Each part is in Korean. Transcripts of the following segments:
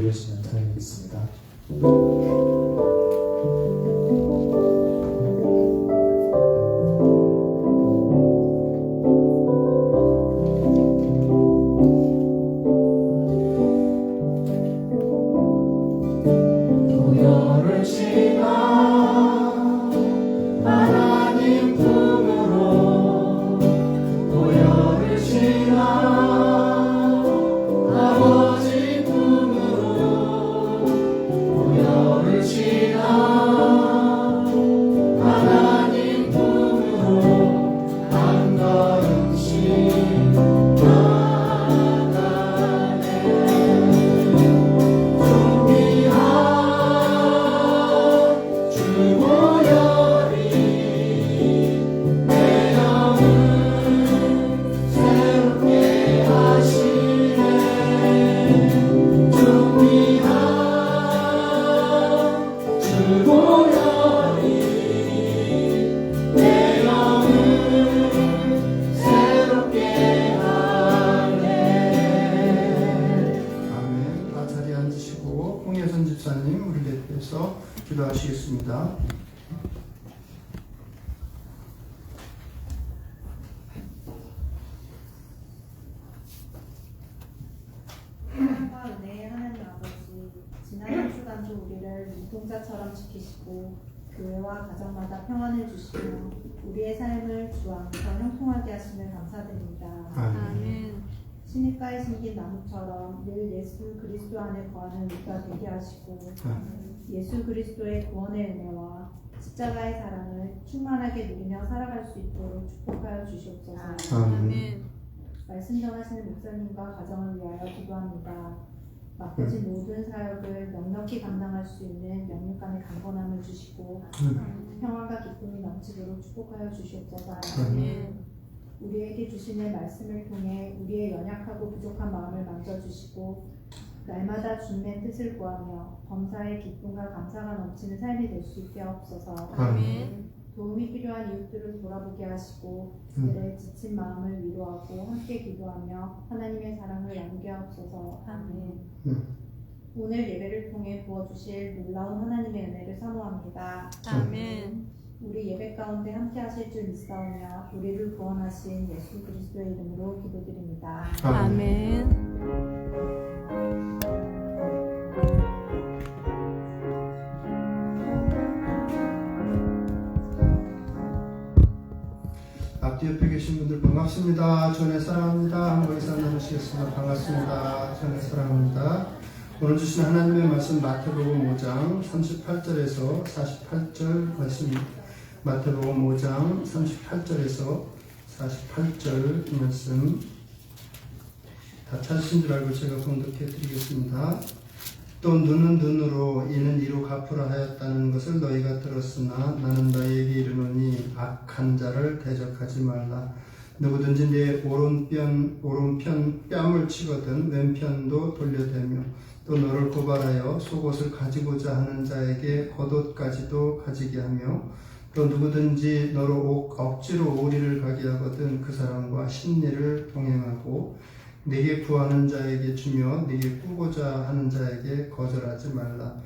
보여주시면 다행이겠습니다. 도열을 지나 하나님 품으로 도열을 지나 아버지 품으로 도열을 눈동자처럼 지키시고 교회와 가정마다 평안을 주시며 우리의 삶을 주 안에서 형통하게 하시는 감사드립니다. 아멘. 시냇가에 심긴 나무처럼 늘 예수 그리스도 안에 거하는 우리가 되게 하시고 예수 그리스도의 구원의 은혜와 십자가의 사랑을 충만하게 누리며 살아갈 수 있도록 축복하여 주시옵소서. 아멘. 말씀 전하시는 목사님과 가정을 위하여 기도합니다. 맡겨진 모든 사역을 넉넉히 감당할 수 있는 영육간의 강건함을 주시고 평안과 기쁨이 넘치도록 축복하여 주시옵소서. 아멘. 우리에게 주시는 말씀을 통해 우리의 연약하고 부족한 마음을 만져주시고 날마다 주님의 뜻을 구하며 범사의 기쁨과 감사가 넘치는 삶이 될 수 있게 하옵소서. 아멘. 도움이 필요한 이웃들을 돌아보게 하시고 그들의 지친 마음을 위로하고 함께 기도하며 하나님의 사랑을 나누게 하옵소서. 아멘. 오늘 예배를 통해 부어주실 놀라운 하나님의 은혜를 사모합니다. 아멘. 우리 예배 가운데 함께 하실 줄 믿사오며 우리를 구원하신 예수 그리스도의 이름으로 기도드립니다. 아멘. 앞뒤 옆에 계신 분들 반갑습니다. 전에 사랑합니다. 한번 인사 나누시겠습니다. 반갑습니다. 전에 사랑합니다. 오늘 주신 하나님의 말씀 마태복음 5장 38절에서 48절 말씀입니다. 마태복음 5장 38절에서 48절 말씀 다 찾으신 줄 알고 제가 봉독해 드리겠습니다. 또 눈은 눈으로 이는 이로 갚으라 하였다는 것을 너희가 들었으나 나는 너희에게 이르노니 악한 자를 대적하지 말라. 누구든지 내 오른편 뺨을 치거든 왼편도 돌려대며 또 너를 고발하여 속옷을 가지고자 하는 자에게 겉옷까지도 가지게 하며 또 누구든지 너로 억지로 오리를 가게 하거든 그 사람과 심리를 동행하고 네게 구하는 자에게 주며 네게 꾸고자 하는 자에게 거절하지 말라.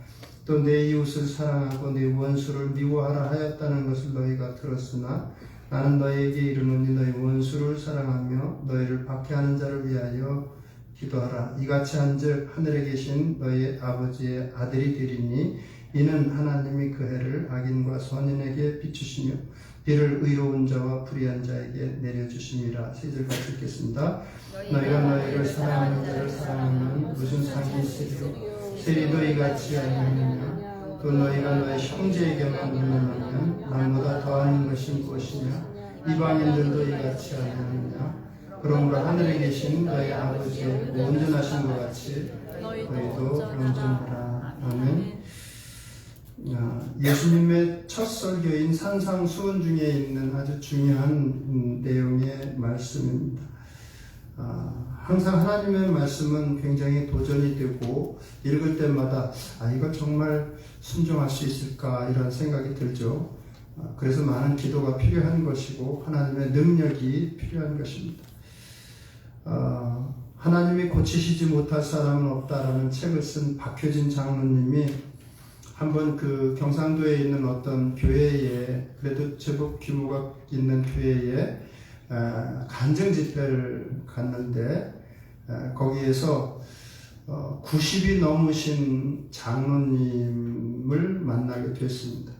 또 내 이웃을 사랑하고 네 원수를 미워하라 하였다는 것을 너희가 들었으나 나는 너희에게 이르노니 너희 원수를 사랑하며 너희를 박해하는 자를 위하여 기도하라. 이같이 한즉 하늘에 계신 너희 아버지의 아들이 되리니 이는 하나님이 그 해를 악인과 선인에게 비추시며 비를 의로운 자와 불의한 자에게 내려주심이라. 3절 같이 읽겠습니다. 너희가 너희를 사랑하는 자를 사랑하면 무슨 상이 있으리요? 세리도 이같이 아니하느냐? 또 너희가 너희 형제에게만 눈을 남보다 더하는 것이 무엇이냐? 이방인들도 이같이 아니하느냐? 그러므로 하늘에 계신 너희 아버지의 온전하신 것 같이 너희도 온전하라. 아멘. 예수님의 첫 설교인 산상수훈 중에 있는 아주 중요한 내용의 말씀입니다. 항상 하나님의 말씀은 굉장히 도전이 되고 읽을 때마다 이거 정말 순종할 수 있을까 이런 생각이 들죠. 그래서 많은 기도가 필요한 것이고 하나님의 능력이 필요한 것입니다. 하나님이 고치시지 못할 사람은 없다라는 책을 쓴 박효진 장로님이 한번 그 경상도에 있는 어떤 교회에 그래도 제법 규모가 있는 교회에 간증 집회를 갔는데 거기에서 90이 넘으신 장로님을 만나게 됐습니다.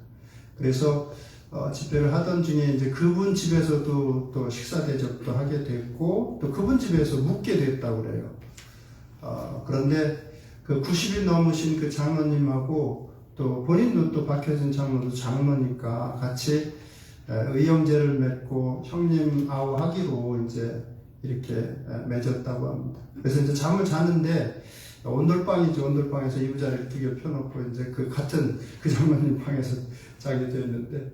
그래서 집회를 하던 중에 이제 그분 집에서도 또 식사 대접도 하게 됐고 또 그분 집에서 묵게 됐다고 그래요. 그런데 그 90이 넘으신 그 장로님하고 또 본인도 또 박효진 장로도 장로니까 같이 의형제를 맺고 형님 아우 하기로 이제 이렇게 맺었다고 합니다. 그래서 이제 잠을 자는데 온돌방이죠. 온돌방에서 이부자리를 2개 펴놓고 이제 그 같은 그 장로님 방에서 자게 됐는데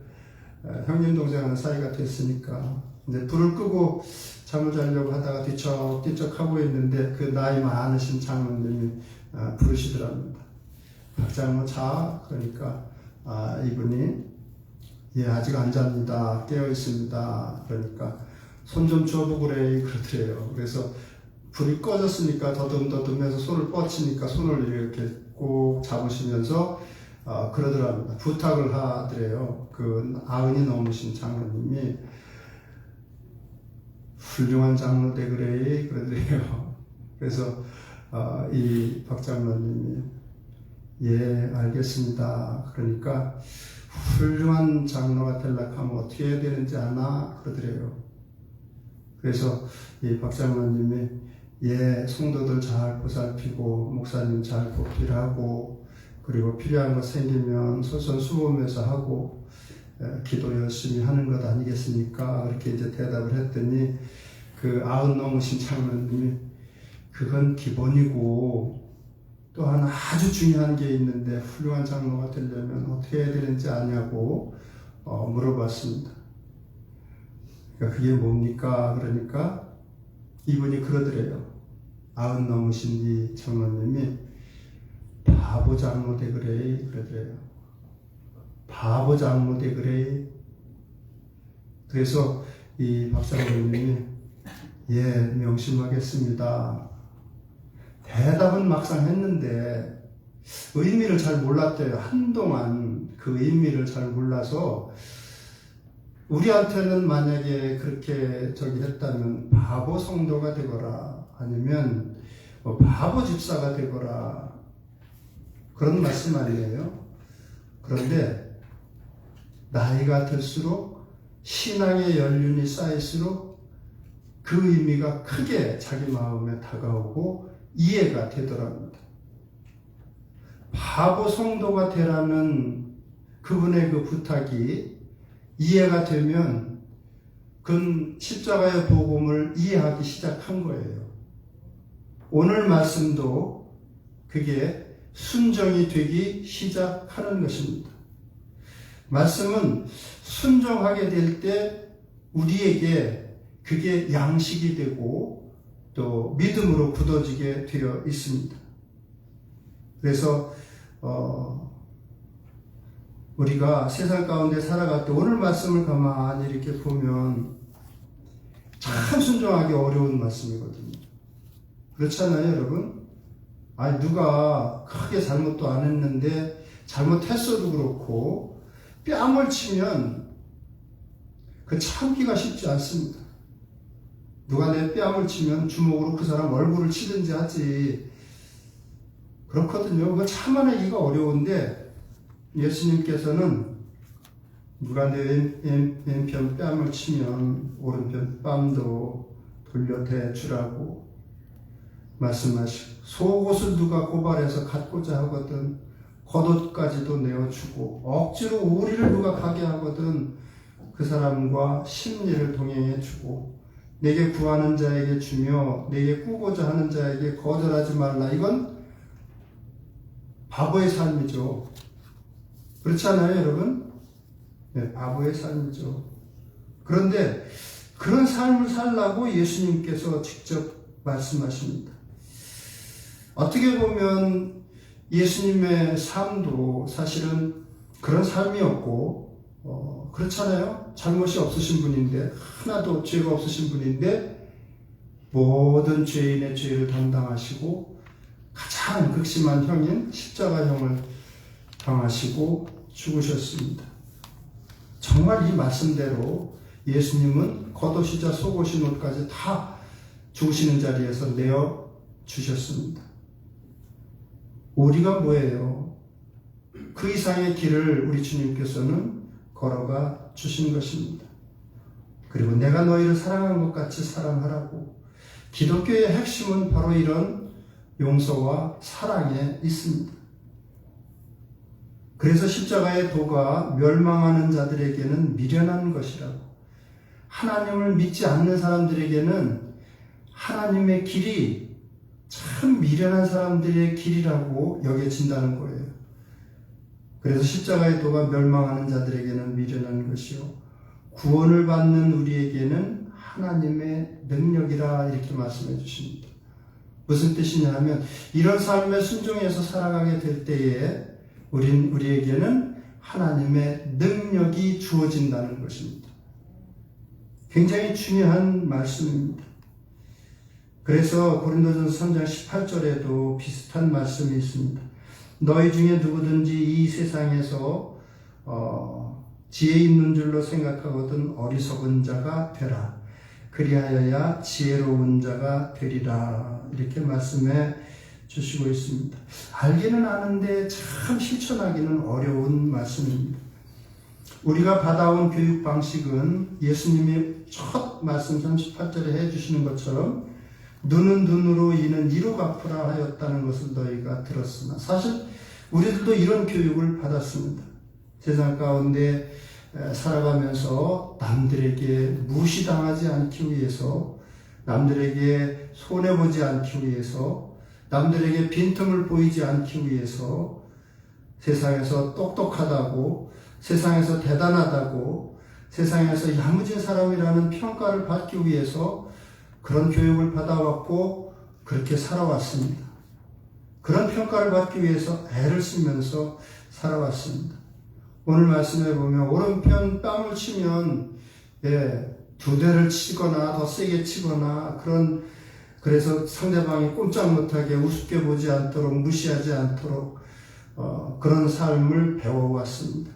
형님 동생하는 사이가 됐으니까 이제 불을 끄고 잠을 자려고 하다가 뒤척뒤척 하고 있는데 그 나이 많으신 장로님이 부르시더랍니다. 박장로 자. 그러니까 이분이 예 아직 안 잡니다. 깨어 있습니다. 그러니까 손 좀 줘보고 그래 그러더래요. 그래서 불이 꺼졌으니까 더듬더듬해서 손을 뻗치니까 손을 이렇게 꼭 잡으시면서 그러더랍니다. 부탁을 하더래요. 그 90이 넘으신 장로님이 훌륭한 장로 되 그래 그러더래요. 그래서 이 박장로님이 예, 알겠습니다. 그러니까 훌륭한 장로가 되려고 하면 어떻게 해야 되는지 아나? 그러더래요. 그래서 이 박장로님이 예, 성도들 잘 보살피고 목사님 잘 보필하고 그리고 필요한 거 생기면 솔선수범해서 하고 기도 열심히 하는 것 아니겠습니까? 그렇게 이제 대답을 했더니 그 아흔 넘으신 장로님이 그건 기본이고 또 하나 아주 중요한 게 있는데 훌륭한 장로가 되려면 어떻게 해야 되는지 아냐고 물어봤습니다. 그러니까 그게 뭡니까? 그러니까 이분이 그러더래요. 아흔 넘으신 이 장로님이 바보 장로 되그래 그러더래요. 바보 장로 되그래. 그래서 이 박사님이 예, 명심하겠습니다. 대답은 막상 했는데 의미를 잘 몰랐대요. 한동안 그 의미를 잘 몰라서 우리한테는 만약에 그렇게 했다면 바보 성도가 되거라 아니면 바보 집사가 되거라 그런 말씀 아니에요. 그런데 나이가 들수록 신앙의 연륜이 쌓일수록 그 의미가 크게 자기 마음에 다가오고 이해가 되더랍니다. 바보 성도가 되라는 그분의 그 부탁이 이해가 되면 그건 십자가의 복음을 이해하기 시작한 거예요. 오늘 말씀도 그게 순종이 되기 시작하는 것입니다. 말씀은 순종하게 될 때 우리에게 그게 양식이 되고 또 믿음으로 굳어지게 되어 있습니다. 그래서 우리가 세상 가운데 살아갈 때 오늘 말씀을 가만히 이렇게 보면 참 순종하기 어려운 말씀이거든요. 그렇잖아요, 여러분? 아니 누가 크게 잘못도 안 했는데 잘못했어도 그렇고 뺨을 치면 그 참기가 쉽지 않습니다. 누가 내 뺨을 치면 주먹으로 그 사람 얼굴을 치든지 하지. 그렇거든요. 그거 참아내기가 어려운데 예수님께서는 누가 내 왼편 뺨을 치면 오른편 뺨도 돌려대주라고 말씀하시고 속옷을 누가 고발해서 갖고자 하거든 겉옷까지도 내어주고 억지로 우리를 누가 가게 하거든 그 사람과 심리를 동행해주고 내게 구하는 자에게 주며 내게 꾸고자 하는 자에게 거절하지 말라. 이건 바보의 삶이죠. 그렇지 않아요, 여러분? 네, 바보의 삶이죠. 그런데 그런 삶을 살라고 예수님께서 직접 말씀하십니다. 어떻게 보면 예수님의 삶도 사실은 그런 삶이었고 그렇잖아요. 잘못이 없으신 분인데 하나도 죄가 없으신 분인데 모든 죄인의 죄를 담당하시고 가장 극심한 형인 십자가형을 당하시고 죽으셨습니다. 정말 이 말씀대로 예수님은 겉옷이자 속옷인 옷까지 다 죽으시는 자리에서 내어 주셨습니다. 우리가 뭐예요? 그 이상의 길을 우리 주님께서는 걸어가 주신 것입니다. 그리고 내가 너희를 사랑한 것 같이 사랑하라고. 기독교의 핵심은 바로 이런 용서와 사랑에 있습니다. 그래서 십자가의 도가 멸망하는 자들에게는 미련한 것이라고. 하나님을 믿지 않는 사람들에게는 하나님의 길이 참 미련한 사람들의 길이라고 여겨진다는 거예요. 그래서 십자가의 도가 멸망하는 자들에게는 미련한 것이요 구원을 받는 우리에게는 하나님의 능력이라 이렇게 말씀해 주십니다. 무슨 뜻이냐 하면 이런 삶에 순종해서 살아가게 될 때에 우리에게는 하나님의 능력이 주어진다는 것입니다. 굉장히 중요한 말씀입니다. 그래서 고린도전서 3장 18절에도 비슷한 말씀이 있습니다. 너희 중에 누구든지 이 세상에서 지혜 있는 줄로 생각하거든 어리석은 자가 되라. 그리하여야 지혜로운 자가 되리라. 이렇게 말씀해 주시고 있습니다. 알기는 아는데 참 실천하기는 어려운 말씀입니다. 우리가 받아온 교육 방식은 예수님이 첫 말씀 38절에 해주시는 것처럼 눈은 눈으로 이는 이로 갚으라 하였다는 것을 너희가 들었으나 사실 우리들도 이런 교육을 받았습니다. 세상 가운데 살아가면서 남들에게 무시당하지 않기 위해서, 남들에게 손해보지 않기 위해서, 남들에게 빈틈을 보이지 않기 위해서 세상에서 똑똑하다고, 세상에서 대단하다고, 세상에서 야무진 사람이라는 평가를 받기 위해서 그런 교육을 받아왔고 그렇게 살아왔습니다. 그런 평가를 받기 위해서 애를 쓰면서 살아왔습니다. 오늘 말씀에 보면 오른편 뺨을 치면 두 대를 치거나 더 세게 치거나 그래서 상대방이 꼼짝 못하게 우습게 보지 않도록, 무시하지 않도록 그런 삶을 배워왔습니다.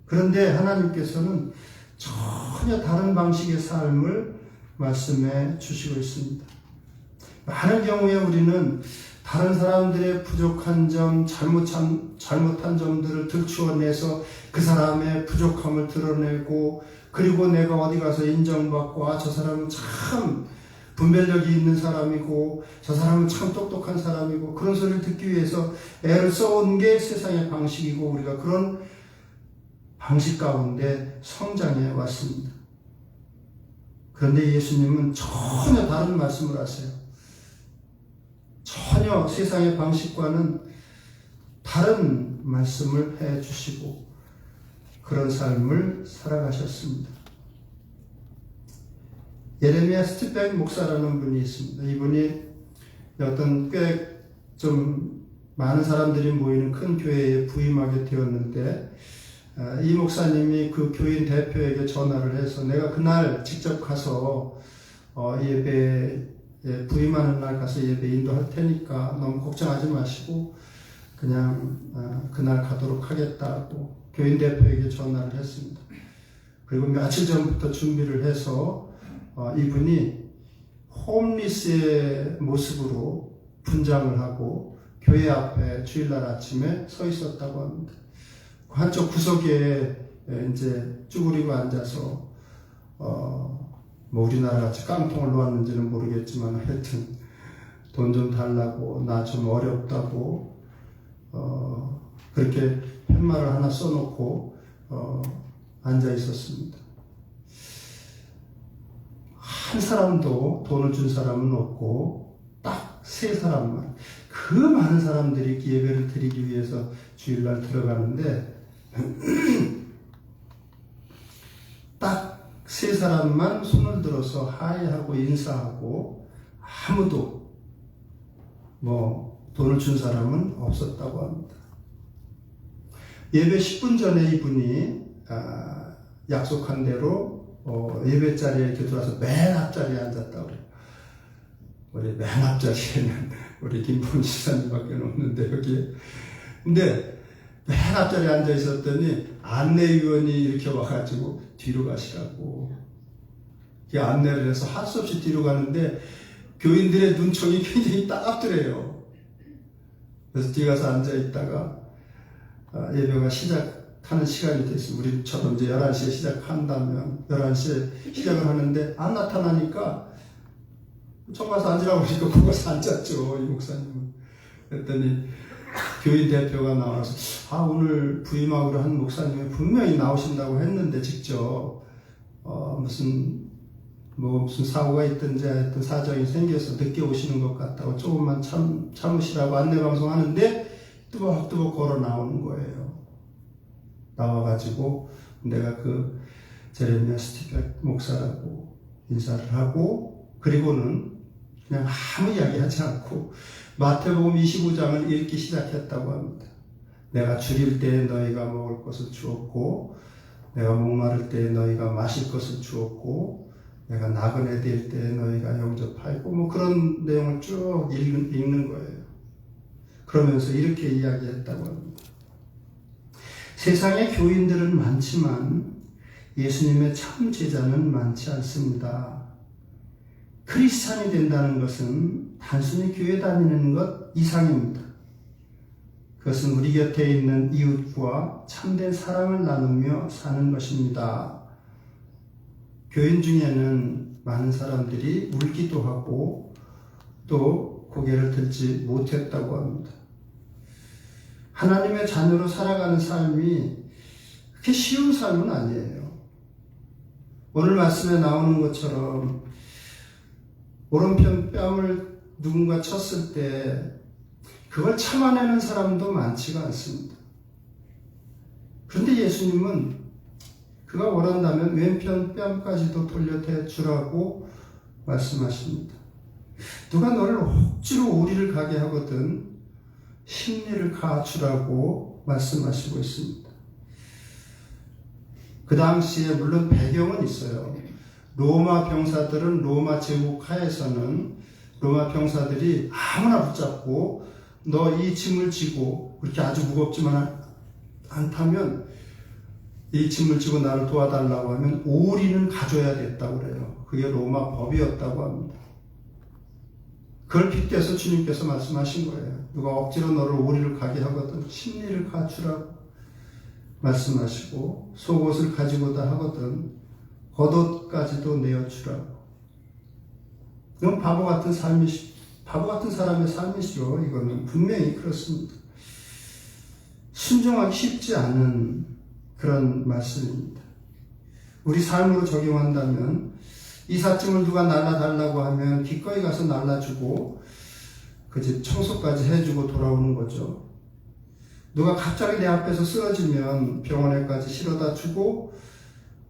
그런데 하나님께서는 전혀 다른 방식의 삶을 말씀해 주시고 있습니다. 많은 경우에 우리는 다른 사람들의 부족한 점, 잘못한 점들을 들추어내서 그 사람의 부족함을 드러내고, 그리고 내가 어디 가서 인정받고, 저 사람은 참 분별력이 있는 사람이고, 저 사람은 참 똑똑한 사람이고, 그런 소리를 듣기 위해서 애를 써온 게 세상의 방식이고, 우리가 그런 방식 가운데 성장해 왔습니다. 그런데 예수님은 전혀 다른 말씀을 하세요. 전혀 세상의 방식과는 다른 말씀을 해 주시고 그런 삶을 살아가셨습니다. 예레미야 스티백 목사라는 분이 있습니다. 이분이 어떤 꽤 좀 많은 사람들이 모이는 큰 교회에 부임하게 되었는데, 이 목사님이 그 교인 대표에게 전화를 해서 내가 그날 직접 가서 예배에 부임하는 날 가서 예배 인도할 테니까 너무 걱정하지 마시고 그냥 그날 가도록 하겠다고 교인 대표에게 전화를 했습니다. 그리고 며칠 전부터 준비를 해서 이분이 홈리스의 모습으로 분장을 하고 교회 앞에 주일날 아침에 서 있었다고 합니다. 한쪽 구석에 이제 쭈그리고 앉아서 뭐 우리나라 같이 깡통을 놓았는지는 모르겠지만 하여튼 돈 좀 달라고, 나 좀 어렵다고 그렇게 팻말을 하나 써놓고 앉아 있었습니다. 한 사람도 돈을 준 사람은 없고 딱 세 사람만, 그 많은 사람들이 예배를 드리기 위해서 주일날 들어가는데 딱 세 사람만 손을 들어서 하이하고 인사하고 아무도 돈을 준 사람은 없었다고 합니다. 예배 10분 전에 이분이 약속한 대로 예배 자리에 이렇게 들어와서 맨 앞자리에 앉았다고 그래요. 우리 맨 앞자리에는 우리 김봉 지사님밖에 없는데 여기에. 근데 맨 앞자리에 앉아 있었더니 안내위원이 이렇게 와가지고 뒤로 가시라고 안내를 해서 할 수 없이 뒤로 가는데 교인들의 눈총이 굉장히 따갑더래요. 그래서 뒤에 가서 앉아 있다가 예배가 시작하는 시간이 됐습니다. 우리처럼 이제 11시에 시작한다면 11시에 시작을 하는데 안 나타나니까 총 가서 앉으라고 하니까 거기 가서 앉았죠, 이 목사님은. 그랬더니 교인 대표가 나와서 오늘 부임하기로 한 목사님이 분명히 나오신다고 했는데 직접 무슨 사고가 있든지 하여튼 사정이 생겨서 늦게 오시는 것 같다고 조금만 참으시라고 안내방송 하는데 뚜벅뚜벅 걸어 나오는 거예요. 나와가지고 내가 그 제레미야 스티백 목사라고 인사를 하고, 그리고는 그냥 아무 이야기 하지 않고 마태복음 25장을 읽기 시작했다고 합니다. 내가 줄일 때에 너희가 먹을 것을 주었고, 내가 목마를 때에 너희가 마실 것을 주었고, 내가 나그네 될 때에 너희가 영접하였고, 그런 내용을 쭉 읽는 거예요. 그러면서 이렇게 이야기했다고 합니다. 세상에 교인들은 많지만 예수님의 참 제자는 많지 않습니다. 크리스찬이 된다는 것은 단순히 교회 다니는 것 이상입니다. 그것은 우리 곁에 있는 이웃과 참된 사랑을 나누며 사는 것입니다. 교인 중에는 많은 사람들이 울기도 하고 또 고개를 들지 못했다고 합니다. 하나님의 자녀로 살아가는 삶이 그렇게 쉬운 삶은 아니에요. 오늘 말씀에 나오는 것처럼 오른편 뺨을 누군가 쳤을 때 그걸 참아내는 사람도 많지가 않습니다. 그런데 예수님은 그가 원한다면 왼편 뺨까지도 돌려대주라고 말씀하십니다. 누가 너를 억지로 오리를 가게 하거든 심리를 가주라고 말씀하시고 있습니다. 그 당시에 물론 배경은 있어요. 로마 병사들은 로마 제국 하에서는 로마 병사들이 아무나 붙잡고 너 이 짐을 지고 그렇게 아주 무겁지만 않다면 이 짐을 지고 나를 도와달라고 하면 오리는 가져야 됐다고 그래요. 그게 로마 법이었다고 합니다. 그걸 빗대서 주님께서 말씀하신 거예요. 누가 억지로 너를 오리를 가게 하거든 심리를 갖추라고 말씀하시고 속옷을 가지고다 하거든 겉옷까지도 내어주라고. 이건 바보 같은 사람의 삶이죠. 이거는 분명히 그렇습니다. 순종하기 쉽지 않은 그런 말씀입니다. 우리 삶으로 적용한다면 이삿짐을 누가 날라달라고 하면 기꺼이 가서 날라주고 그 집 청소까지 해주고 돌아오는 거죠. 누가 갑자기 내 앞에서 쓰러지면 병원에까지 실어다 주고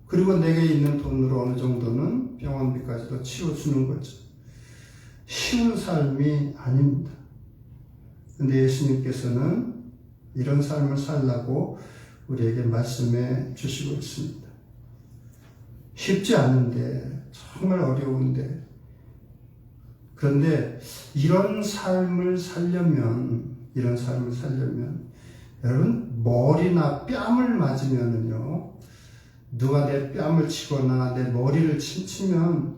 그리고 내게 있는 돈으로 어느 정도는 병원비까지도 치워주는 거죠. 쉬운 삶이 아닙니다. 근데 예수님께서는 이런 삶을 살라고 우리에게 말씀해 주시고 있습니다. 쉽지 않은데 정말 어려운데 그런데 이런 삶을 살려면 여러분 머리나 뺨을 맞으면은요 누가 내 뺨을 치거나 내 머리를 치면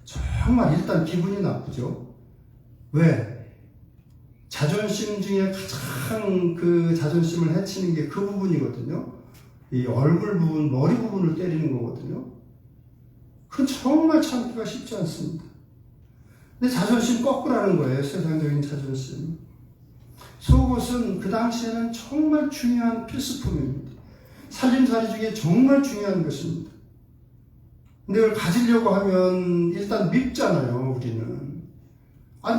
정말 일단 기분이 나쁘죠. 왜? 자존심 중에 가장 그 자존심을 해치는 게 그 부분이거든요. 이 얼굴 부분, 머리 부분을 때리는 거거든요. 그건 정말 참기가 쉽지 않습니다. 근데 자존심 거꾸라는 거예요. 세상적인 자존심. 속옷은 그 당시에는 정말 중요한 필수품입니다. 살림살이 중에 정말 중요한 것입니다. 근데 이걸 가지려고 하면 일단 밉잖아요, 우리는.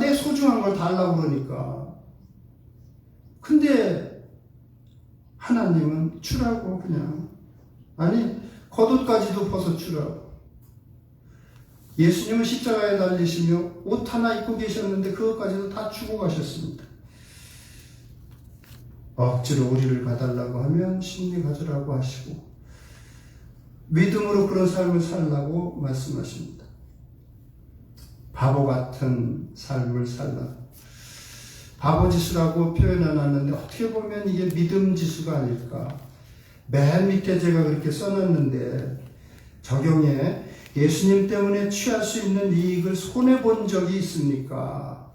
내 소중한 걸 달라고 그러니까. 근데 하나님은 주라고 그냥. 겉옷까지도 벗어 주라고. 예수님은 십자가에 달리시며 옷 하나 입고 계셨는데 그것까지도 다 주고 가셨습니다. 억지로 우리를 가달라고 하면 심리 가져라고 하시고 믿음으로 그런 삶을 살라고 말씀하십니다. 바보 같은 삶을 살라고. 바보 지수라고 표현해놨는데 어떻게 보면 이게 믿음 지수가 아닐까. 맨 밑에 제가 그렇게 써놨는데 적용에 예수님 때문에 취할 수 있는 이익을 손해본 적이 있습니까?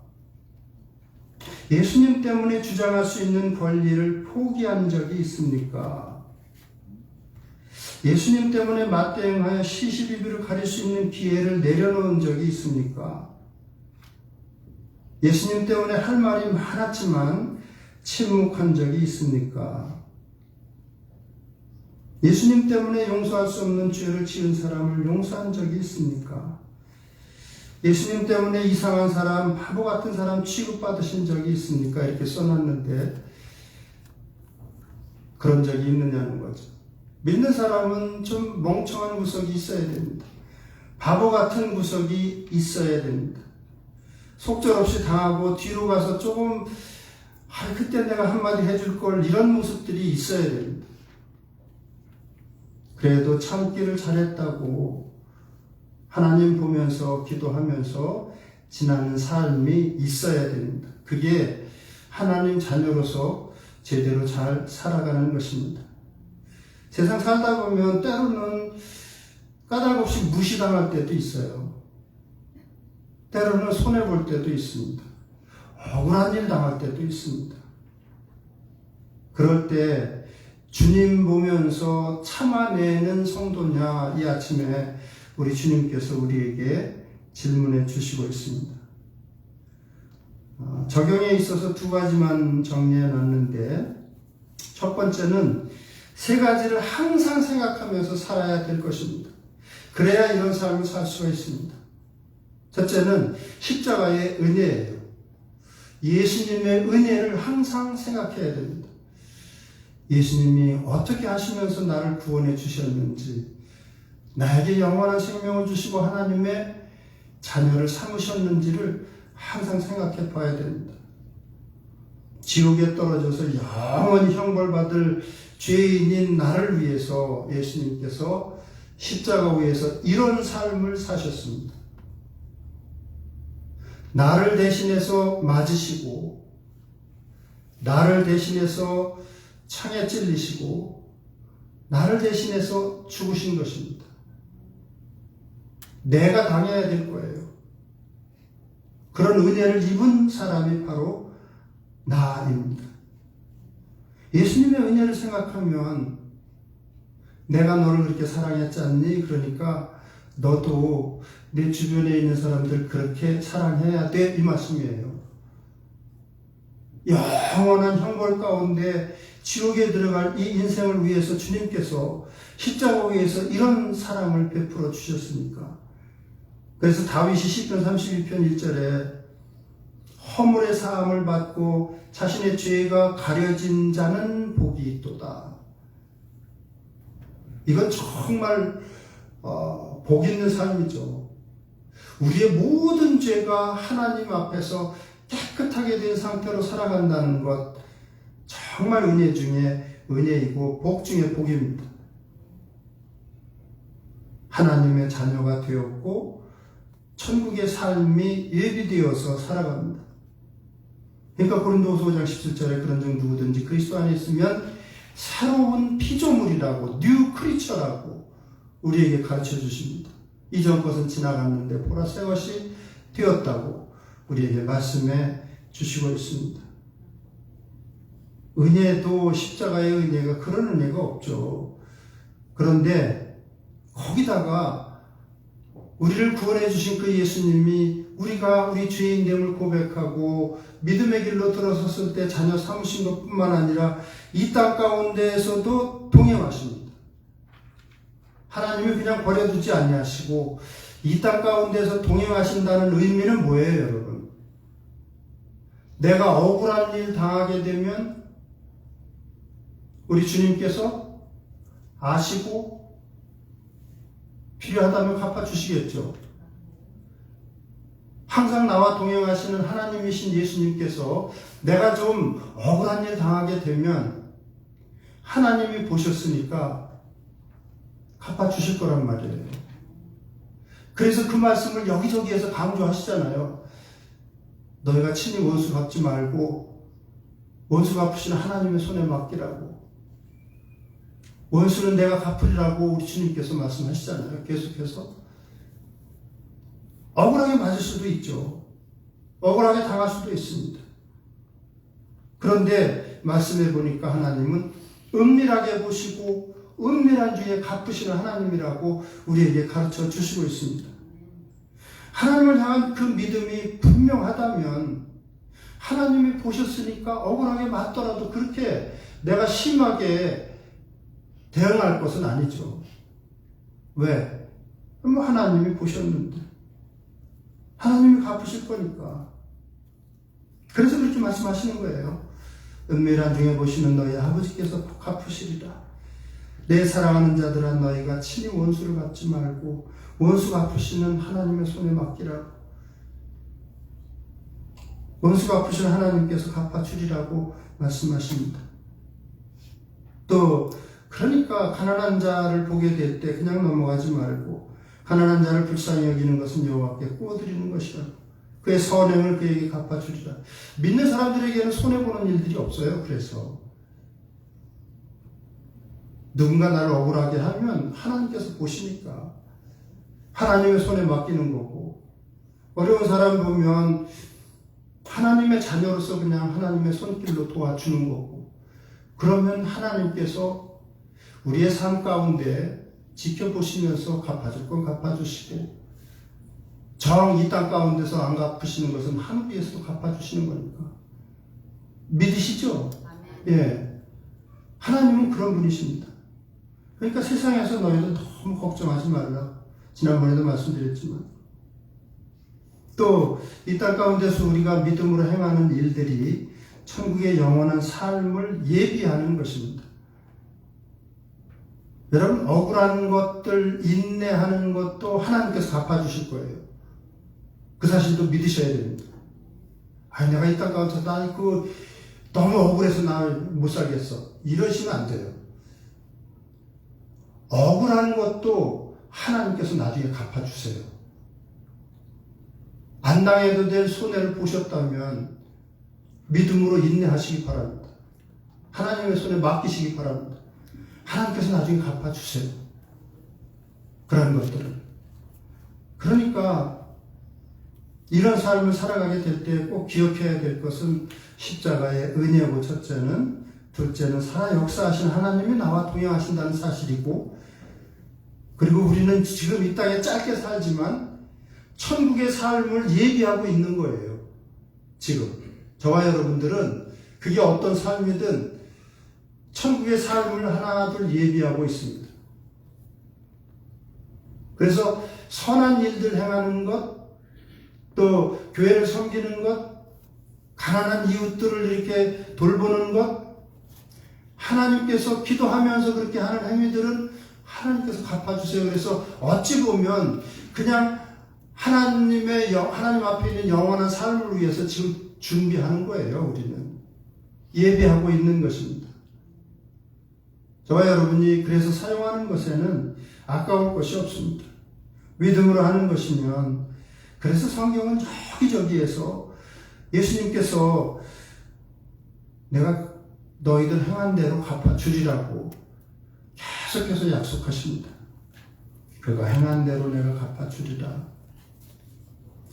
예수님 때문에 주장할 수 있는 권리를 포기한 적이 있습니까? 예수님 때문에 맞대응하여 시시비비를 가릴 수 있는 기회를 내려놓은 적이 있습니까? 예수님 때문에 할 말이 많았지만 침묵한 적이 있습니까? 예수님 때문에 용서할 수 없는 죄를 지은 사람을 용서한 적이 있습니까? 예수님 때문에 이상한 사람, 바보 같은 사람 취급받으신 적이 있습니까? 이렇게 써놨는데 그런 적이 있느냐는 거죠. 믿는 사람은 좀 멍청한 구석이 있어야 됩니다. 바보 같은 구석이 있어야 됩니다. 속절없이 당하고 뒤로 가서 조금 그때 내가 한마디 해줄 걸 이런 모습들이 있어야 됩니다. 그래도 참기를 잘했다고 하나님 보면서 기도하면서 지나는 삶이 있어야 됩니다. 그게 하나님 자녀로서 제대로 잘 살아가는 것입니다. 세상 살다 보면 때로는 까닭없이 무시당할 때도 있어요. 때로는 손해볼 때도 있습니다. 억울한 일 당할 때도 있습니다. 그럴 때 주님 보면서 참아내는 성도냐, 이 아침에 우리 주님께서 우리에게 질문해 주시고 있습니다. 적용에 있어서 두 가지만 정리해 놨는데, 첫 번째는 세 가지를 항상 생각하면서 살아야 될 것입니다. 그래야 이런 삶을 살 수가 있습니다. 첫째는 십자가의 은혜예요. 예수님의 은혜를 항상 생각해야 됩니다. 예수님이 어떻게 하시면서 나를 구원해 주셨는지, 나에게 영원한 생명을 주시고 하나님의 자녀를 삼으셨는지를 항상 생각해 봐야 됩니다. 지옥에 떨어져서 영원히 형벌받을 죄인인 나를 위해서 예수님께서 십자가 위에서 이런 삶을 사셨습니다. 나를 대신해서 맞으시고, 나를 대신해서 창에 찔리시고, 나를 대신해서 죽으신 것입니다. 내가 당해야 될 거예요. 그런 은혜를 입은 사람이 바로 나입니다. 예수님의 은혜를 생각하면 내가 너를 그렇게 사랑했지 않니? 그러니까 너도 내 주변에 있는 사람들 그렇게 사랑해야 돼, 이 말씀이에요. 영원한 형벌 가운데 지옥에 들어갈 이 인생을 위해서 주님께서 십자가 위에서 이런 사랑을 베풀어 주셨으니까. 그래서 다윗이 시편 32편 1절에 허물의 사함을 받고 자신의 죄가 가려진 자는 복이 있도다. 이건 정말 복 있는 삶이죠. 우리의 모든 죄가 하나님 앞에서 깨끗하게 된 상태로 살아간다는 것, 정말 은혜 중에 은혜이고 복 중에 복입니다. 하나님의 자녀가 되었고 천국의 삶이 예비되어서 살아갑니다. 그러니까 고린도후서 5장 17절에 그런 점 누구든지 그리스도 안에 있으면 새로운 피조물이라고, 뉴 크리처라고 우리에게 가르쳐 주십니다. 이전 것은 지나갔는데 보라 새 것이 되었다고 우리에게 말씀해 주시고 있습니다. 은혜도 십자가의 은혜가 그런 은혜가 없죠. 그런데 거기다가 우리를 구원해 주신 그 예수님이 우리가 우리 죄인됨을 고백하고 믿음의 길로 들어섰을 때 자녀 삼으신 것뿐만 아니라 이 땅 가운데에서도 동행하십니다. 하나님이 그냥 버려두지 아니하시고 이 땅 가운데서 동행하신다는 의미는 뭐예요, 여러분? 내가 억울한 일 당하게 되면 우리 주님께서 아시고 필요하다면 갚아주시겠죠. 항상 나와 동행하시는 하나님이신 예수님께서 내가 좀 억울한 일 당하게 되면 하나님이 보셨으니까 갚아주실 거란 말이에요. 그래서 그 말씀을 여기저기에서 강조하시잖아요. 너희가 친히 원수 갚지 말고 원수 갚으시는 하나님의 손에 맡기라고. 원수는 내가 갚으리라고 우리 주님께서 말씀하시잖아요. 계속해서. 억울하게 맞을 수도 있죠. 억울하게 당할 수도 있습니다. 그런데 말씀해 보니까 하나님은 은밀하게 보시고 은밀한 주에 갚으시는 하나님이라고 우리에게 가르쳐 주시고 있습니다. 하나님을 향한 그 믿음이 분명하다면 하나님이 보셨으니까 억울하게 맞더라도 그렇게 내가 심하게 대응할 것은 아니죠. 왜? 뭐 하나님이 보셨는데 하나님이 갚으실 거니까. 그래서 그렇게 말씀하시는 거예요. 은밀한 중에 보시는 너희 아버지께서 갚으시리라. 내 사랑하는 자들아 너희가 친히 원수를 갚지 말고 원수 갚으시는 하나님의 손에 맡기라고. 원수 갚으시는 하나님께서 갚아주리라고 말씀하십니다. 또 그러니까 가난한 자를 보게 될 때 그냥 넘어가지 말고 가난한 자를 불쌍히 여기는 것은 여호와께 구워드리는 것이라. 그의 선행을 그에게 갚아주리라. 믿는 사람들에게는 손해보는 일들이 없어요. 그래서 누군가 나를 억울하게 하면 하나님께서 보시니까 하나님의 손에 맡기는 거고, 어려운 사람 보면 하나님의 자녀로서 그냥 하나님의 손길로 도와주는 거고, 그러면 하나님께서 우리의 삶 가운데 지켜보시면서 갚아줄 건 갚아주시고, 정 이 땅 가운데서 안 갚으시는 것은 하늘 위에서도 갚아주시는 거니까 믿으시죠? 예, 하나님은 그런 분이십니다. 그러니까 세상에서 너희들 너무 걱정하지 말라. 지난번에도 말씀드렸지만, 또 이 땅 가운데서 우리가 믿음으로 행하는 일들이 천국의 영원한 삶을 예비하는 것입니다. 여러분, 억울한 것들 인내하는 것도 하나님께서 갚아주실 거예요. 그 사실도 믿으셔야 됩니다. 아니, 내가 이 땅 가운데서 너무 억울해서 나 못 살겠어, 이러시면 안 돼요. 억울한 것도 하나님께서 나중에 갚아주세요. 안 당해도 될 손해를 보셨다면 믿음으로 인내하시기 바랍니다. 하나님의 손에 맡기시기 바랍니다. 하나님께서 나중에 갚아주세요. 그런 것들은. 그러니까 이런 삶을 살아가게 될 때 꼭 기억해야 될 것은 십자가의 은혜고, 첫째는, 둘째는 살아 역사하신 하나님이 나와 동행하신다는 사실이고, 그리고 우리는 지금 이 땅에 짧게 살지만 천국의 삶을 예비하고 있는 거예요. 지금 저와 여러분들은 그게 어떤 삶이든 천국의 삶을 하나둘 예비하고 있습니다. 그래서 선한 일들 행하는 것, 또 교회를 섬기는 것, 가난한 이웃들을 이렇게 돌보는 것, 하나님께서 기도하면서 그렇게 하는 행위들은 하나님께서 갚아주세요. 그래서 어찌 보면 그냥 하나님 앞에 있는 영원한 삶을 위해서 지금 준비하는 거예요. 우리는 예배하고 있는 것입니다. 저와 여러분이 그래서 사용하는 것에는 아까울 것이 없습니다. 믿음으로 하는 것이면, 그래서 성경은 여기저기에서 예수님께서 내가 너희들 행한 대로 갚아주리라고 계속해서 약속하십니다. 그가 행한 대로 내가 갚아주리라.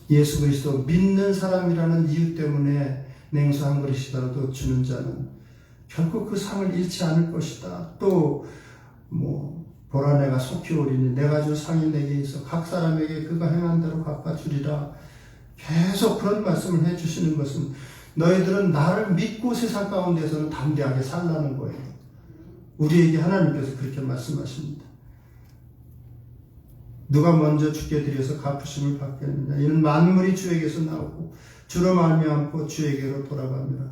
예수 그리스도 믿는 사람이라는 이유 때문에 냉수 한 그릇이라도 주는 자는 결코 그 상을 잃지 않을 것이다. 또 보라, 내가 속히 오리니 내가 줄 상이 내게 있어 각 사람에게 그가 행한 대로 갚아주리라. 계속 그런 말씀을 해주시는 것은 너희들은 나를 믿고 세상 가운데서는 담대하게 살라는 거예요. 우리에게 하나님께서 그렇게 말씀하십니다. 누가 먼저 주께 드려서 갚으심을 받겠느냐. 이는 만물이 주에게서 나오고 주로 말미암고 주에게로 돌아갑니다.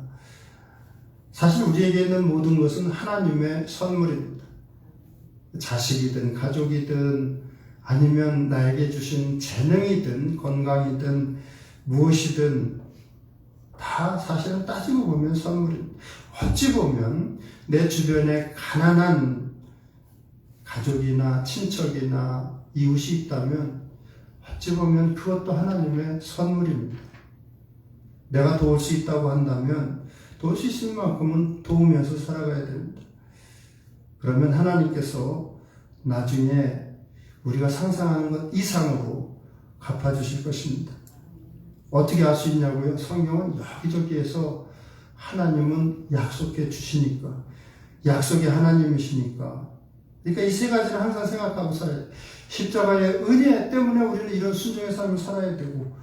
사실 우리에게 있는 모든 것은 하나님의 선물입니다. 자식이든 가족이든 아니면 나에게 주신 재능이든 건강이든 무엇이든 다 사실은 따지고 보면 선물입니다. 어찌 보면 내 주변에 가난한 가족이나 친척이나 이웃이 있다면 어찌 보면 그것도 하나님의 선물입니다. 내가 도울 수 있다고 한다면 도울 수 있을 만큼은 도우면서 살아가야 됩니다. 그러면 하나님께서 나중에 우리가 상상하는 것 이상으로 갚아주실 것입니다. 어떻게 알 수 있냐고요? 성경은 여기저기에서 하나님은 약속해 주시니까, 약속의 하나님이시니까. 그러니까 이 세 가지를 항상 생각하고 살아야 돼요. 십자가의 은혜 때문에 우리는 이런 순종의 삶을 살아야 되고,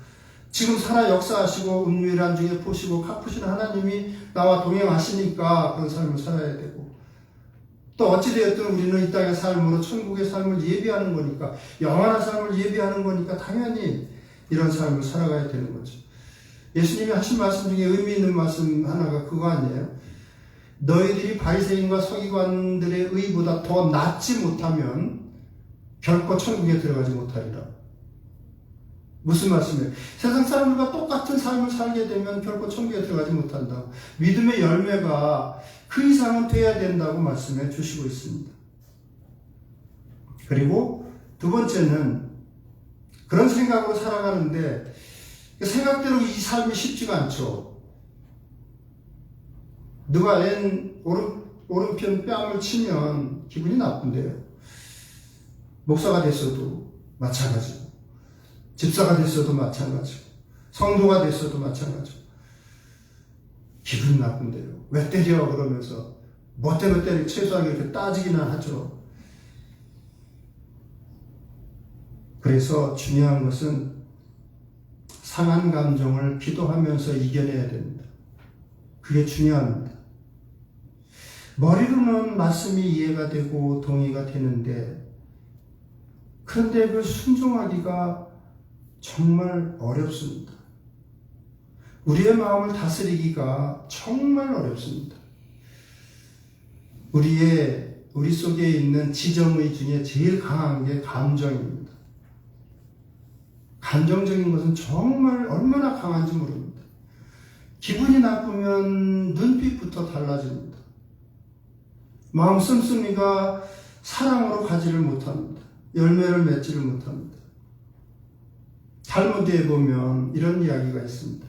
지금 살아 역사하시고 은밀한 중에 보시고 갚으시는 하나님이 나와 동행하시니까 그런 삶을 살아야 되고, 또 어찌되었든 우리는 이 땅의 삶으로 천국의 삶을 예비하는 거니까, 영원한 삶을 예비하는 거니까 당연히 이런 삶을 살아가야 되는 거죠. 예수님이 하신 말씀 중에 의미 있는 말씀 하나가 그거 아니에요? 너희들이 바리새인과 서기관들의 의보다 더 낫지 못하면 결코 천국에 들어가지 못하리라. 무슨 말씀이에요? 세상 사람들과 똑같은 삶을 살게 되면 결코 천국에 들어가지 못한다. 믿음의 열매가 그 이상은 돼야 된다고 말씀해 주시고 있습니다. 그리고 두 번째는 그런 생각으로 살아가는데 생각대로 이 삶이 쉽지가 않죠. 누가 오른편 뺨을 치면 기분이 나쁜데요. 목사가 됐어도 마찬가지고, 집사가 됐어도 마찬가지고 성도가 됐어도 마찬가지고 기분 나쁜데요. 왜 때려? 그러면서 뭐 때문에 때려? 최소한 이렇게 따지기나 하죠. 그래서 중요한 것은 상한 감정을 기도하면서 이겨내야 됩니다. 그게 중요합니다. 머리로는 말씀이 이해가 되고 동의가 되는데 그런데 그 순종하기가 정말 어렵습니다. 우리의 마음을 다스리기가 정말 어렵습니다. 우리 속에 있는 지정의 중에 제일 강한 게 감정입니다. 감정적인 것은 정말 얼마나 강한지 모릅니다. 기분이 나쁘면 눈빛부터 달라집니다. 마음 씀씀이가 사랑으로 가지를 못합니다. 열매를 맺지를 못합니다. 탈무드에 보면 이런 이야기가 있습니다.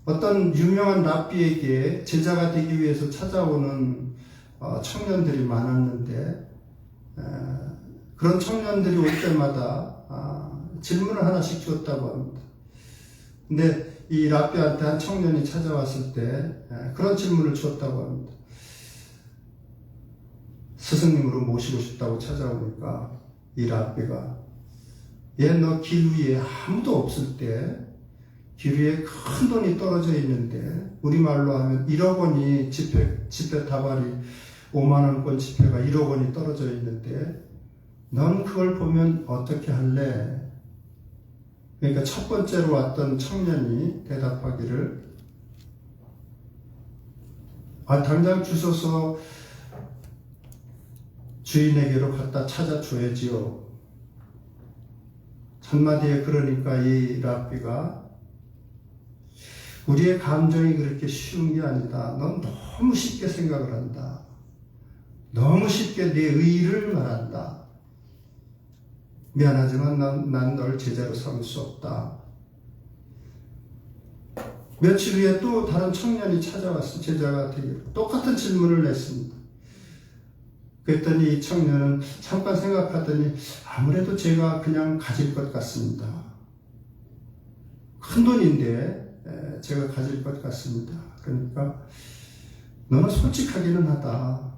어떤 유명한 랍비에게 제자가 되기 위해서 찾아오는 청년들이 많았는데 그런 청년들이 올 때마다 질문을 하나씩 주었다고 합니다. 근데 이 랍비한테 한 청년이 찾아왔을 때 그런 질문을 주었다고 합니다. 스승님으로 모시고 싶다고 찾아오니까 이 랍비가 너 길 위에 아무도 없을 때 길 위에 큰 돈이 떨어져 있는데 우리말로 하면 1억 원이 지폐 다발이 5만원권 지폐가 1억 원이 떨어져 있는데 넌 그걸 보면 어떻게 할래? 그러니까 첫 번째로 왔던 청년이 대답하기를 당장 주소서 주인에게로 갖다 찾아줘야지요. 한마디에 그러니까 이 랍비가 우리의 감정이 그렇게 쉬운 게 아니다. 넌 너무 쉽게 생각을 한다. 너무 쉽게 내 의의를 말한다. 미안하지만 난 널 제자로 삼을 수 없다. 며칠 후에 또 다른 청년이 찾아왔어. 제자가 되기로. 똑같은 질문을 냈습니다. 그랬더니 이 청년은 잠깐 생각하더니 아무래도 제가 그냥 가질 것 같습니다. 큰 돈인데 제가 가질 것 같습니다. 그러니까 너는 솔직하기는 하다.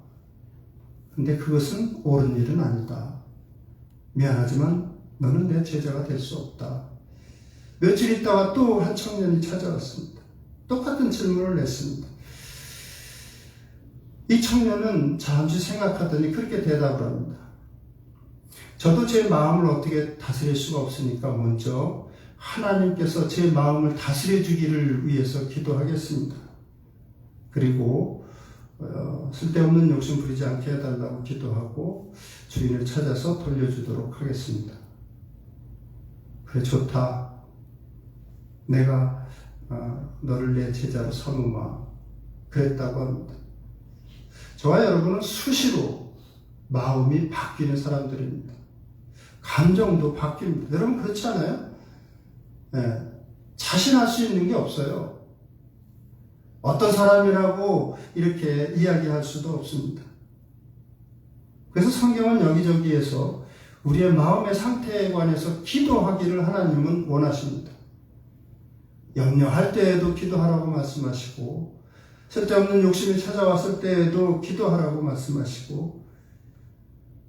근데 그것은 옳은 일은 아니다. 미안하지만 너는 내 제자가 될 수 없다. 며칠 있다가 또 한 청년이 찾아왔습니다. 똑같은 질문을 냈습니다. 이 청년은 잠시 생각하더니 그렇게 대답을 합니다. 저도 제 마음을 어떻게 다스릴 수가 없으니까 먼저 하나님께서 제 마음을 다스려 주기를 위해서 기도하겠습니다. 그리고 쓸데없는 욕심 부리지 않게 해달라고 기도하고 주인을 찾아서 돌려주도록 하겠습니다. 그래 좋다. 내가 너를 내 제자로 삼으마. 그랬다고 합니다. 저와 여러분은 수시로 마음이 바뀌는 사람들입니다. 감정도 바뀝니다. 여러분 그렇지 않아요? 네. 자신할 수 있는 게 없어요. 어떤 사람이라고 이렇게 이야기할 수도 없습니다. 그래서 성경은 여기저기에서 우리의 마음의 상태에 관해서 기도하기를 하나님은 원하십니다. 염려할 때에도 기도하라고 말씀하시고 쓸데없는 욕심이 찾아왔을 때에도 기도하라고 말씀하시고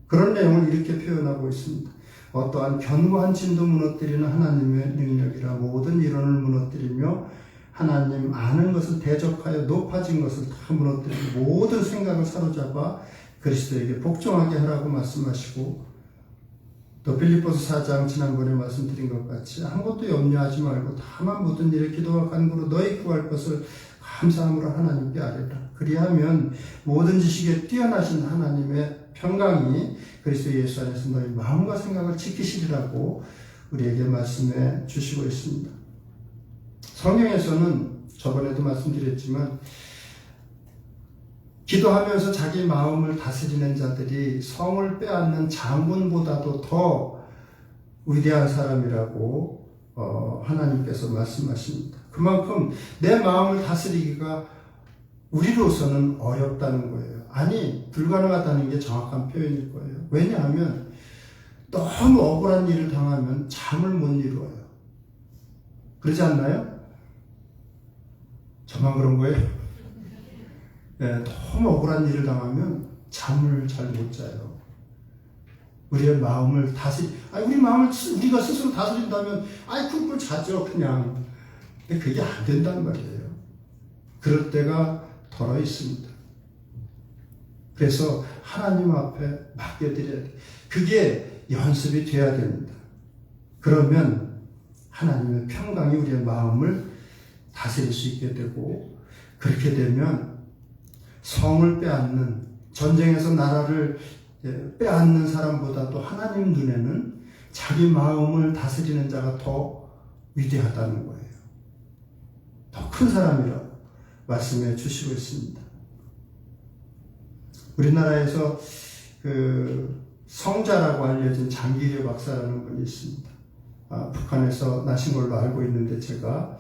그런 내용을 이렇게 표현하고 있습니다. 어떠한 견고한 짐도 무너뜨리는 하나님의 능력이라 모든 이론을 무너뜨리며 하나님 아는 것을 대적하여 높아진 것을 다 무너뜨리고 모든 생각을 사로잡아 그리스도에게 복종하게 하라고 말씀하시고 또 빌립보서 4장 지난번에 말씀드린 것 같이 아무것도 염려하지 말고 다만 모든 일에 기도와 간구로 너희 구할 것을 감사함으로 하나님께 아뢰라. 그리하면 모든 지식에 뛰어나신 하나님의 평강이 그리스도 예수 안에서 너희 마음과 생각을 지키시리라고 우리에게 말씀해 주시고 있습니다. 성경에서는 저번에도 말씀드렸지만 기도하면서 자기 마음을 다스리는 자들이 성을 빼앗는 장군보다도 더 위대한 사람이라고 하나님께서 말씀하십니다. 그만큼 내 마음을 다스리기가 우리로서는 어렵다는 거예요. 아니, 불가능하다는 게 정확한 표현일 거예요. 왜냐하면 너무 억울한 일을 당하면 잠을 못 이루어요. 그러지 않나요? 저만 그런 거예요? 네, 너무 억울한 일을 당하면 잠을 잘 못 자요. 우리의 마음을 우리 마음을 우리가 스스로 다스린다면, 쿨꿀 자죠, 그냥. 근데 그게 안 된단 말이에요. 그럴 때가 덜어 있습니다. 그래서 하나님 앞에 맡겨드려야 돼요. 그게 연습이 돼야 됩니다. 그러면 하나님의 평강이 우리의 마음을 다스릴 수 있게 되고, 그렇게 되면 성을 빼앗는, 전쟁에서 나라를 빼앗는 사람보다도 하나님 눈에는 자기 마음을 다스리는 자가 더 위대하다는 거예요. 더 큰 사람이라고 말씀해 주시고 있습니다. 우리나라에서 성자라고 알려진 장기려 박사라는 분이 있습니다. 북한에서 나신 걸로 알고 있는데, 제가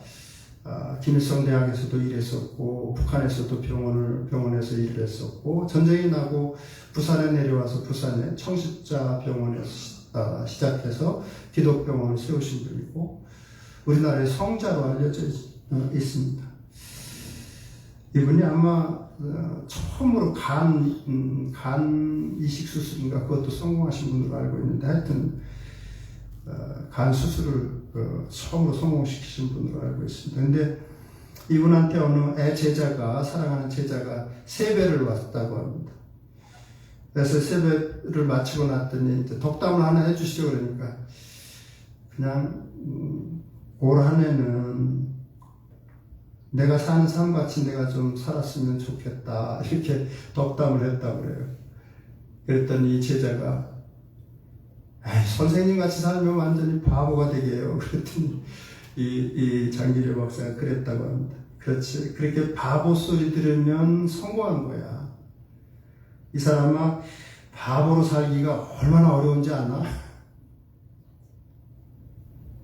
김일성 대학에서도 일했었고, 북한에서도 병원에서 일을 했었고, 전쟁이 나고 부산에 내려와서 부산에 청십자 병원에서 시작해서 기독병원을 세우신 분이고, 우리나라의 성자로 알려져 있습니다. 이분이 아마 처음으로 간 이식 수술인가 그것도 성공하신 분으로 알고 있는데, 하여튼 간 수술을 처음으로 성공시키신 분으로 알고 있습니다. 근데 이분한테 어느 사랑하는 제자가 세배를 왔다고 합니다. 그래서 세배를 마치고 났더니 이제 덕담을 하나 해주시죠. 그러니까 그냥 올 한 해는 내가 사는 삶같이 내가 좀 살았으면 좋겠다, 이렇게 덕담을 했다고 그래요. 그랬더니 이 제자가 선생님 같이 살면 완전히 바보가 되게요. 그랬더니 이 장기려 박사가 그랬다고 합니다. 그렇지, 그렇게 바보 소리 들으면 성공한 거야. 이 사람아, 바보로 살기가 얼마나 어려운지 아나?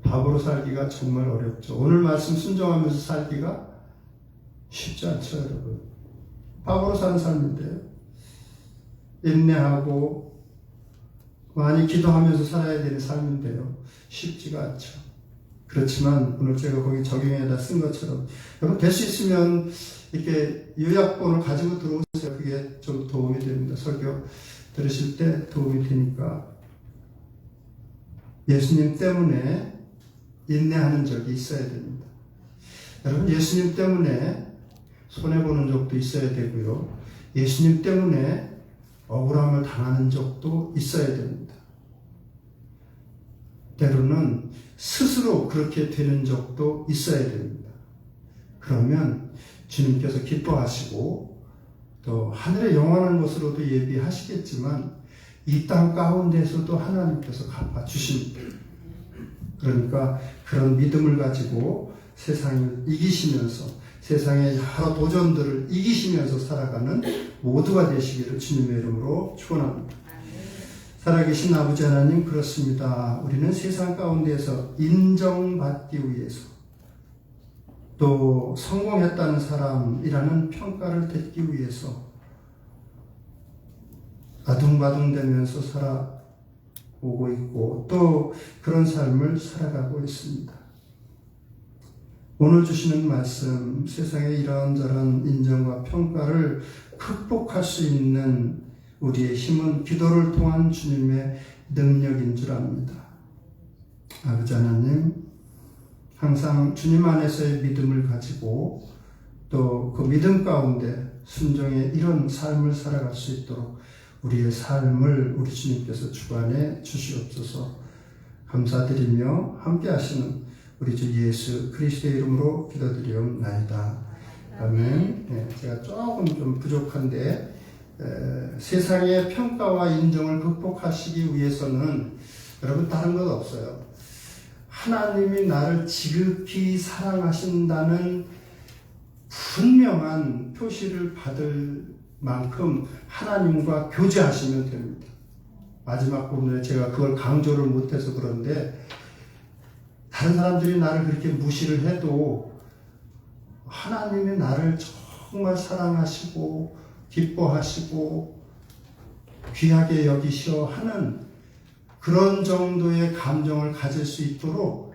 바보로 살기가 정말 어렵죠. 오늘 말씀 순종하면서 살기가 쉽지 않죠, 여러분. 바보로 사는 삶인데요. 인내하고 많이 기도하면서 살아야 되는 삶인데요. 쉽지가 않죠. 그렇지만 오늘 제가 거기 적용에다 쓴 것처럼, 여러분 될 수 있으면 이렇게 요약본을 가지고 들어오세요. 그게 좀 도움이 됩니다. 설교 들으실 때 도움이 되니까. 예수님 때문에 인내하는 적이 있어야 됩니다. 여러분, 예수님 때문에 손해보는 적도 있어야 되고요. 예수님 때문에 억울함을 당하는 적도 있어야 됩니다. 때로는 스스로 그렇게 되는 적도 있어야 됩니다. 그러면 주님께서 기뻐하시고 또 하늘의 영원한 것으로도 예비하시겠지만 이 땅 가운데서도 하나님께서 갚아주십니다. 그러니까 그런 믿음을 가지고 세상을 이기시면서, 세상의 여러 도전들을 이기시면서 살아가는 모두가 되시기를 주님의 이름으로 축원합니다. 살아계신 아버지 하나님, 그렇습니다. 우리는 세상 가운데에서 인정받기 위해서, 또 성공했다는 사람이라는 평가를 듣기 위해서 아둥바둥대면서 살아오고 있고, 또 그런 삶을 살아가고 있습니다. 오늘 주시는 말씀, 세상의 이런저런 인정과 평가를 극복할 수 있는 우리의 힘은 기도를 통한 주님의 능력인 줄 압니다. 아버지 하나님, 항상 주님 안에서의 믿음을 가지고 또 그 믿음 가운데 순종의 이런 삶을 살아갈 수 있도록 우리의 삶을 우리 주님께서 주관해 주시옵소서. 감사드리며 함께 하시는 우리 주 예수 그리스도의 이름으로 기도드리옵나이다. 아멘. 네, 제가 조금 좀 부족한데, 세상의 평가와 인정을 극복하시기 위해서는 여러분 다른 것 없어요. 하나님이 나를 지극히 사랑하신다는 분명한 표시를 받을 만큼 하나님과 교제하시면 됩니다. 마지막 부분에 제가 그걸 강조를 못해서 그런데, 다른 사람들이 나를 그렇게 무시를 해도 하나님이 나를 정말 사랑하시고 기뻐하시고 귀하게 여기셔 하는 그런 정도의 감정을 가질 수 있도록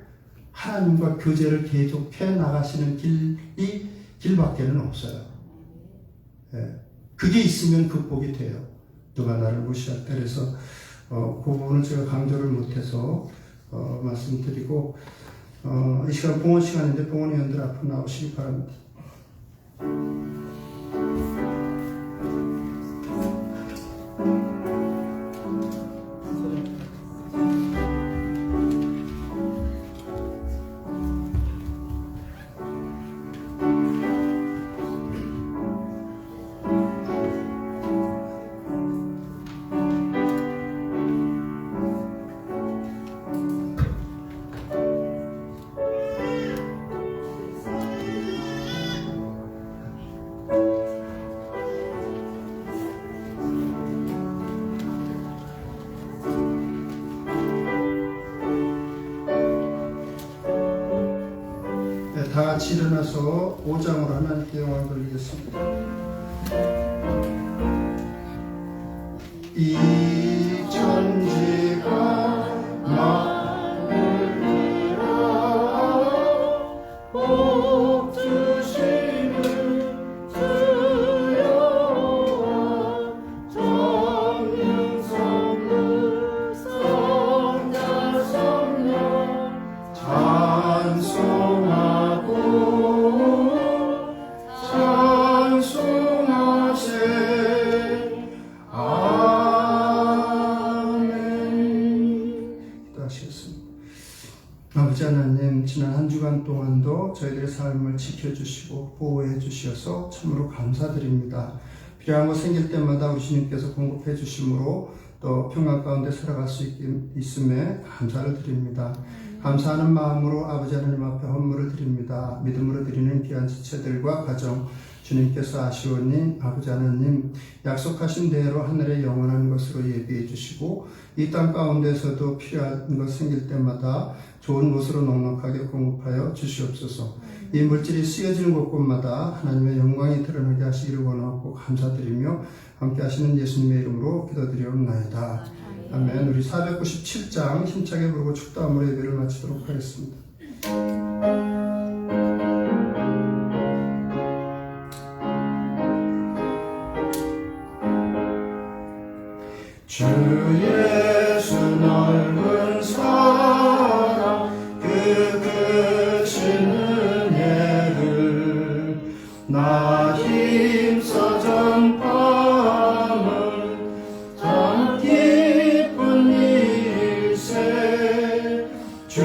하나님과 교제를 계속해 나가시는 길밖에는 없어요. 예. 그게 있으면 극복이 돼요. 누가 나를 무시할 때. 그래서 그 부분은 제가 강조를 못해서 말씀드리고 이 시간 봉헌 시간인데 봉헌 위원들 앞으로 나오시기 바랍니다. 다 같이 일어나서 5장으로 하나님께 영광 돌리겠습니다. 이 천지가 나를 위하여 복 주시는 주여와 전능 성부 성자 성령 찬송하고 찬송하세. 아멘. 기도하시겠습니다. 아버지 하나님, 지난 한 주간 동안도 저희들의 삶을 지켜주시고 보호해 주셔서 참으로 감사드립니다. 필요한 거 생길 때마다 우리 주님께서 공급해 주심으로 또 평안 가운데 살아갈 수 있음에 감사를 드립니다. 감사하는 마음으로 아버지 하나님 앞에 헌물을 드립니다. 믿음으로 드리는 귀한 지체들과 가정, 주님께서 아시오니 아버지 하나님 약속하신 대로 하늘의 영원한 것으로 예비해 주시고 이 땅 가운데서도 필요한 것 생길 때마다 좋은 것으로 넉넉하게 공급하여 주시옵소서. 이 물질이 쓰여지는 곳곳마다 하나님의 영광이 드러나게 하시기를 원하고 감사드리며 함께 하시는 예수님의 이름으로 기도드리옵나이다. 아멘. 우리 497장 힘차게 부르고 축도함으로 예배를 마치도록 하겠습니다. 주 예수 넓은 사랑 그 크신 은혜를 나 힘써 전파함을 참 기쁜 일세. 주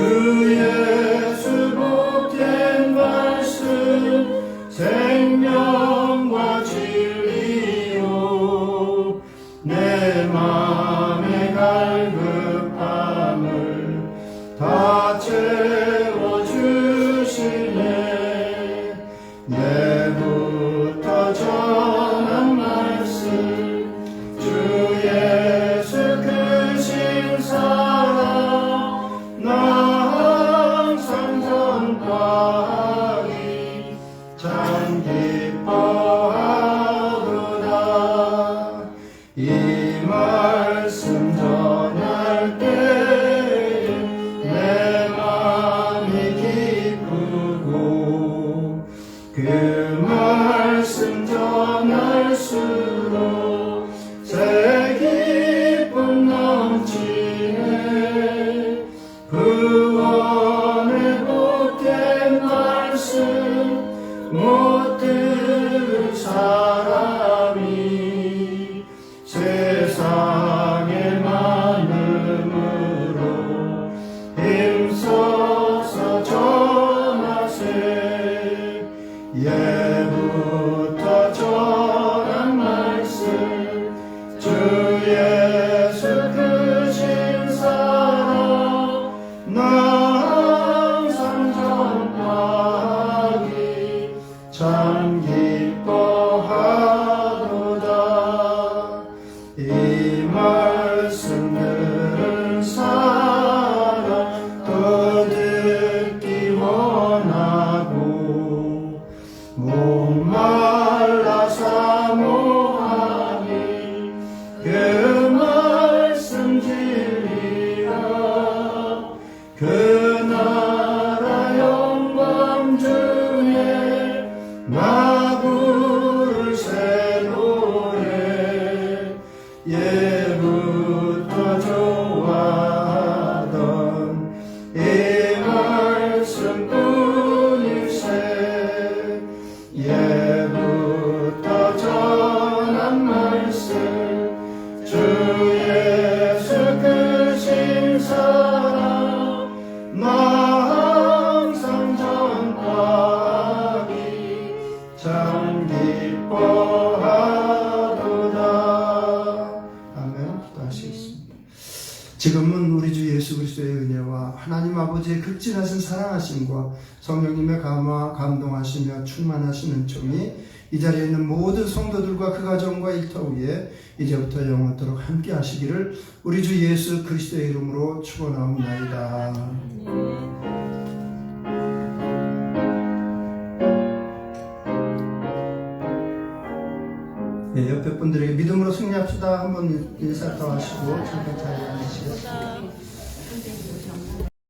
예수 복된 말씀 생명과 진리요 내 맘의 갈급함을 다 채워주시네. 내부터 전한 말씀 주 예수 크신 사랑 나 항상 전파하기 참 기뻐하구나. 이 말씀 전할 때 내 마음이 기쁘고 그 말씀 전할수록 새 기쁨 넘치네. 구원의 복된 말씀 못 들을 사람이 세상에 많음으로 힘써서 전하세. 예부터 전한 말씀 주 예수 크신 사랑 나 항상 전파하기 참 기뻐하구나. 극진하신 사랑하심과 성령님의 감동하시며 충만하신 은총이 이 자리에 있는 모든 성도들과 그 가정과 일터 위에 이제부터 영원토록 함께 하시기를 우리 주 예수 그리스도의 이름으로 축원하옵나이다. 네, 옆에 분들에게 믿음으로 승리합시다. 한번 인사 더 하시고 잠깐 자리에 앉으시겠습니다.